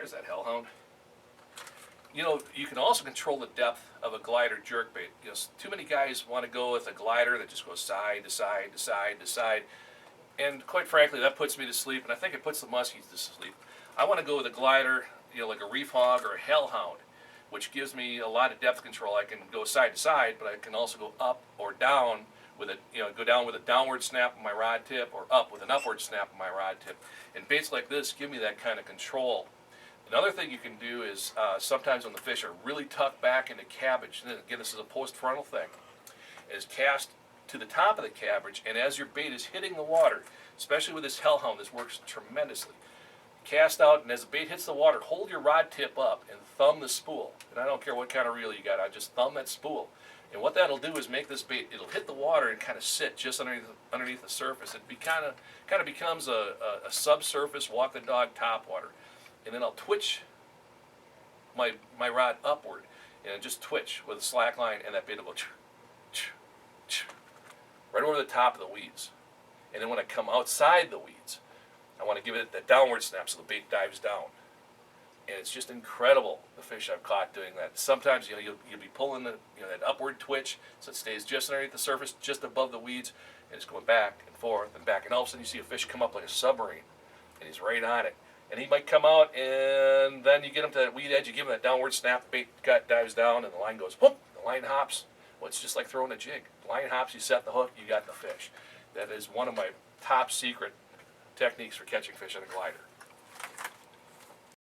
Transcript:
There's that hellhound. You know, you can also control the depth of a glider jerkbait. You know, too many guys want to go with a glider that just goes side to side to side to side, and quite frankly, that puts me to sleep, and I think it puts the muskies to sleep. I want to go with a glider, you know, like a reef hog or a hellhound, which gives me a lot of depth control. I can go side to side, but I can also go up or down with a, you know, go down with a downward snap of my rod tip, or up with an upward snap of my rod tip. And baits like this give me that kind of control. Another thing you can do is sometimes when the fish are really tucked back into cabbage, and again this is a post-frontal thing, is cast to the top of the cabbage, and as your bait is hitting the water, especially with this hellhound, this works tremendously. Cast out, and as the bait hits the water, hold your rod tip up and thumb the spool. And I don't care what kind of reel you got, I just thumb that spool. And what that'll do is make this bait, it'll hit the water and kind of sit just underneath the surface. It kind of becomes a subsurface walk the dog topwater. And then I'll twitch my rod upward, and just twitch with a slack line, and that bait will go right over the top of the weeds. And then when I come outside the weeds, I want to give it that downward snap so the bait dives down. And it's just incredible, the fish I've caught doing that. Sometimes, you know, you'll be pulling the, you know, that upward twitch, so it stays just underneath the surface, just above the weeds, and it's going back and forth and back. And all of a sudden you see a fish come up like a submarine, and he's right on it. And he might come out, and then you get him to that weed edge, you give him that downward snap, the bait gut dives down, and the line goes, whoop, the line hops. Well, it's just like throwing a jig. The line hops, you set the hook, you got the fish. That is one of my top secret techniques for catching fish on a glider.